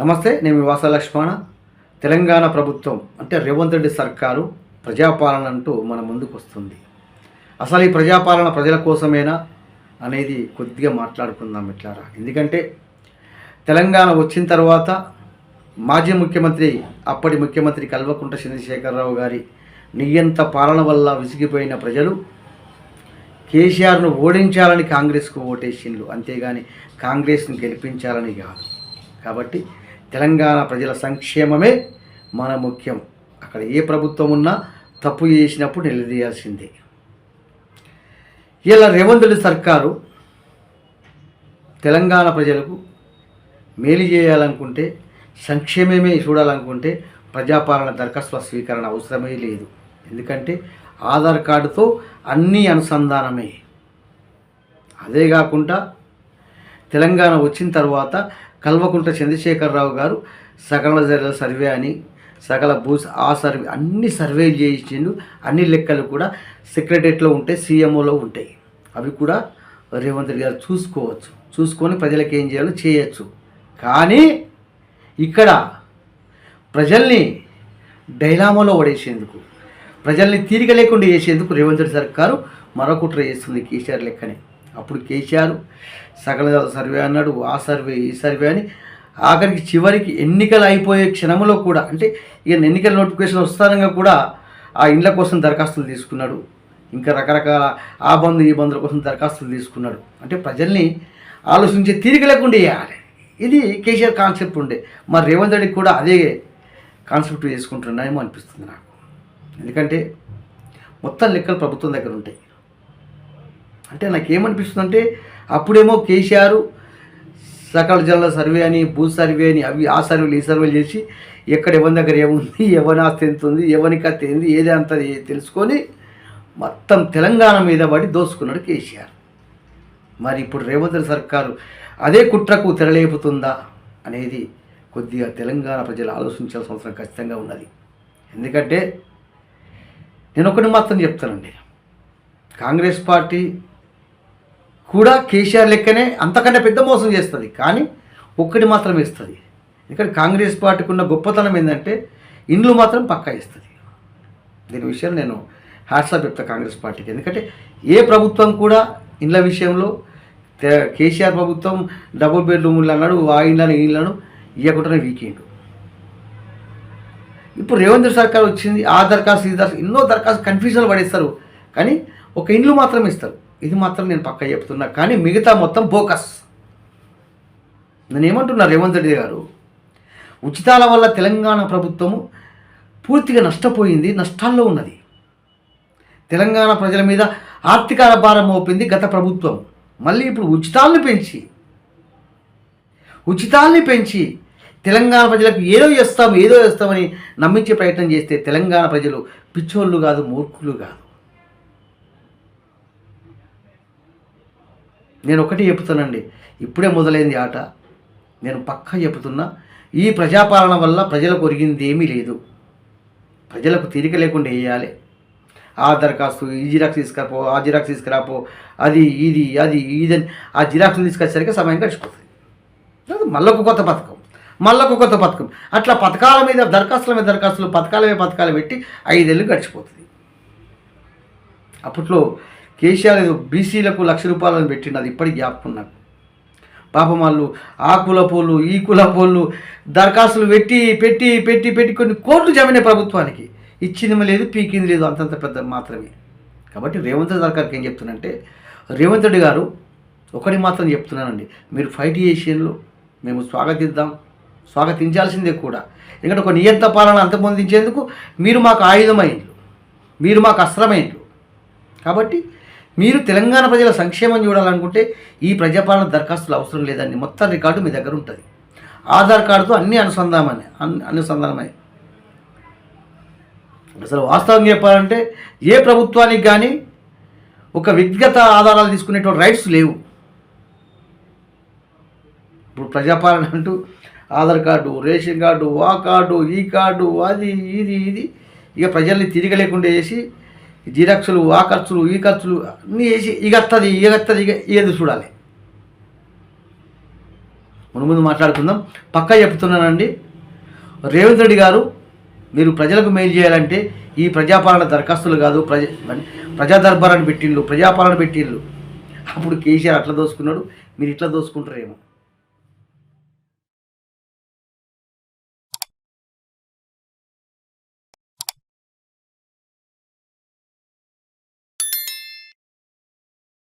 నమస్తే, నేను మీ వాస లక్ష్మణ. తెలంగాణ ప్రభుత్వం అంటే రేవంత్ రెడ్డి సర్కారు ప్రజాపాలన అంటూ మన ముందుకు వస్తుంది. అసలు ఈ ప్రజాపాలన ప్రజల కోసమేనా అనేది కొద్దిగా మాట్లాడుకుందాం ఇట్లారా. ఎందుకంటే తెలంగాణ వచ్చిన తర్వాత మాజీ ముఖ్యమంత్రి, అప్పటి ముఖ్యమంత్రి కల్వకుంట్ల చంద్రశేఖరరావు గారి నియంత పాలన వల్ల విసిగిపోయిన ప్రజలు కేసీఆర్ను ఓడించాలని కాంగ్రెస్కు ఓటేసిండ్రు, అంతేగాని కాంగ్రెస్ను గెలిపించాలని కాదు. కాబట్టి తెలంగాణ ప్రజల సంక్షేమమే మన ముఖ్యం. అక్కడ ఏ ప్రభుత్వం ఉన్నా తప్పు చేసినప్పుడు నిలదీయాల్సిందే. ఇలా రేవంత్ రెడ్డి సర్కారు తెలంగాణ ప్రజలకు మేలు చేయాలనుకుంటే, సంక్షేమమే చూడాలనుకుంటే ప్రజాపాలన దరఖాస్తుల స్వీకరణ అవసరమే లేదు. ఎందుకంటే ఆధార్ కార్డుతో అన్నీ అనుసంధానమే. అదే కాకుండా తెలంగాణ వచ్చిన తర్వాత కల్వకుంట్ల చంద్రశేఖరరావు గారు సకల సర్వే అని సకల ఆ సర్వే అన్ని సర్వేలు చేయించిండు. అన్ని లెక్కలు కూడా సెక్రటరియట్లో ఉంటాయి, సీఎంఓలో ఉంటాయి. అవి కూడా రేవంత్ రెడ్డి గారు చూసుకొని ప్రజలకు ఏం చేయాలో చేయొచ్చు. కానీ ఇక్కడ ప్రజల్ని డైలామాలో పడేసేందుకు, ప్రజల్ని తీరిక లేకుండా చేసేందుకు రేవంత్ రెడ్డి సర్కారు మరో కుట్ర చేస్తుంది కేసీఆర్ లెక్కనే. అప్పుడు కేసీఆర్ సకల సర్వే అన్నాడు, ఆ సర్వే ఈ సర్వే అని ఆఖరికి చివరికి ఎన్నికలు అయిపోయే క్షణంలో కూడా, అంటే ఇక ఎన్నికల నోటిఫికేషన్ వస్తానంగా కూడా ఆ ఇండ్ల కోసం దరఖాస్తులు తీసుకున్నాడు. ఇంకా రకరకాల ఆ బంధు ఈ బంధుల కోసం దరఖాస్తులు తీసుకున్నాడు. అంటే ప్రజల్ని ఆలోచించే తీరిక లేకుండా చేయాలి. ఇది కేసీఆర్ కాన్సెప్ట్ ఉండే. మరి రేవంత్ రెడ్డికి కూడా అదే కాన్సెప్ట్ చేసుకుంటున్నాయేమో అనిపిస్తుంది నాకు. ఎందుకంటే మొత్తం లెక్కలు ప్రభుత్వం దగ్గర ఉంటాయి. అంటే నాకేమనిపిస్తుందంటే, అప్పుడేమో కేసీఆర్ సకల జనుల సర్వే అని, భూ సర్వే అని, అవి ఆ సర్వేలు ఈ సర్వేలు చేసి ఎక్కడ ఎవరి దగ్గర ఏముంది, ఎవరి ఆస్తి ఎంత ఉంది, ఎవరికి అత్త ఏంది, ఏది అంత తెలుసుకొని మొత్తం తెలంగాణ మీద పడి దోసుకున్నాడు కేసీఆర్. మరి ఇప్పుడు రేవంత్ రెడ్డి సర్కారు అదే కుట్రకు తెరలేపుతుందా అనేది కొద్దిగా తెలంగాణ ప్రజలు ఆలోచించాల్సిన అవసరం ఖచ్చితంగా ఉన్నది. ఎందుకంటే నేను ఒకటి మాత్రం చెప్తానండి, కాంగ్రెస్ పార్టీ కూడా కేసీఆర్ లెక్కనే అంతకంటే పెద్ద మోసం చేస్తుంది. కానీ ఒక్కటి మాత్రం ఇస్తుంది. ఎందుకంటే కాంగ్రెస్ పార్టీకి ఉన్న గొప్పతనం ఏంటంటే ఇండ్లు మాత్రం పక్కా ఇస్తుంది. దీని విషయంలో నేను హ్యాట్సాప్ చెప్తాను కాంగ్రెస్ పార్టీకి. ఎందుకంటే ఏ ప్రభుత్వం కూడా ఇండ్ల విషయంలో, కేసీఆర్ ప్రభుత్వం డబుల్ బెడ్రూమ్లు అన్నాడు, ఆ ఇండ్లను ఈ ఇండ్లను ఇవ్వకుండానే వీకెండ్. ఇప్పుడు రేవంత్ రెడ్డి సర్కార్ వచ్చింది, ఆ దరఖాస్తు ఈ దరఖాస్తు, ఎన్నో దరఖాస్తు కన్ఫ్యూజన్లు పడేస్తారు. కానీ ఒక ఇండ్లు మాత్రం ఇస్తారు. ఇది మాత్రం నేను పక్కా చెప్తున్నా. కానీ మిగతా మొత్తం బోకస్. నేను ఏమంటున్నా, రేవంత్ రెడ్డి గారు ఉచితాల వల్ల తెలంగాణ ప్రభుత్వము పూర్తిగా నష్టపోయింది, నష్టాల్లో ఉన్నది. తెలంగాణ ప్రజల మీద ఆర్థిక భారం మోపింది గత ప్రభుత్వం. మళ్ళీ ఇప్పుడు ఉచితాల్ని పెంచి తెలంగాణ ప్రజలకు ఏదో చేస్తామని నమ్మించే ప్రయత్నం చేస్తే తెలంగాణ ప్రజలు పిచ్చోళ్ళు కాదు, మూర్ఖులు కాదు. నేను ఒకటి చెప్తానండి, ఇప్పుడే మొదలైంది ఆట. నేను పక్కా చెప్తున్నా, ఈ ప్రజాపాలన వల్ల ప్రజలకు ఒరిగింది ఏమీ లేదు. ప్రజలకు తీరిక లేకుండా వేయాలి. ఆ దరఖాస్తు, ఈ జిరాక్స్ తీసుకురాపో, ఆ జిరాక్స్ తీసుకురాపో, అది ఇదని ఆ జిరాక్స్లు తీసుకొచ్చేసరికి సమయం గడిచిపోతుంది. మళ్ళొక కొత్త పథకం, అట్లా పథకాల మీద దరఖాస్తులు, పథకాలు పెట్టి 5 ఏళ్ళు గడిచిపోతుంది. అప్పట్లో కేసీఆర్ బీసీలకు ₹1,00,000 పెట్టిండు. అది ఇప్పటికి జ్ఞాపకం నాకు. పాపం వాళ్ళు ఆ కులపోళ్ళు, ఈ కులపోళ్ళు దరఖాస్తులు పెట్టి కొన్ని కోట్లు జమినే ప్రభుత్వానికి ఇచ్చింది లేదు, పీకింది లేదు, అంతంత పెద్ద మాత్రమే. కాబట్టి రేవంత్ రెడ్డి సర్కార్కి ఏం చెప్తున్నానంటే, రేవంత్ రెడ్డి గారు ఒకటి మాత్రం చెప్తున్నానండి, మీరు ఫైట్ చేసేళ్ళు మేము స్వాగతించాల్సిందే కూడా. ఎందుకంటే ఒక నియంత పాలన అంతమొందించేందుకు మీరు మాకు ఆయుధమైండ్రు, మీరు మాకు అస్త్రమైండ్రు. కాబట్టి మీరు తెలంగాణ ప్రజల సంక్షేమం చూడాలనుకుంటే ఈ ప్రజాపాలన దరఖాస్తులు అవసరం లేదండి. మొత్తం రికార్డు మీ దగ్గర ఉంటుంది. ఆధార్ కార్డుతో అన్నీ అనుసంధానమై. అసలు వాస్తవం చెప్పాలంటే ఏ ప్రభుత్వానికి కానీ ఒక వ్యక్తిగత ఆధారాలు తీసుకునేటువంటి రైట్స్ లేవు. ఇప్పుడు ప్రజాపాలన అంటూ ఆధార్ కార్డు, రేషన్ కార్డు, ఆ కార్డు, ఈ కార్డు, అది ఇది ఇక ప్రజల్ని తిరగలేకుండా చేసి జిరాక్సులు, ఆ ఖర్చులు, ఈ ఖర్చులు అన్నీ వేసి ఇక ఏది చూడాలి. ముందు మాట్లాడుకుందాం. పక్కా చెప్తున్నానండి, రేవంత్ రెడ్డి గారు మీరు ప్రజలకు మేలు చేయాలంటే ఈ ప్రజాపాలన దరఖాస్తులు కాదు, ప్రజా దర్బారాన్ని పెట్టిళ్ళు, ప్రజాపాలన పెట్టిళ్ళు. అప్పుడు కేసీఆర్ అట్లా దోసుకున్నాడు, మీరు ఇట్లా దోసుకుంటారేమో.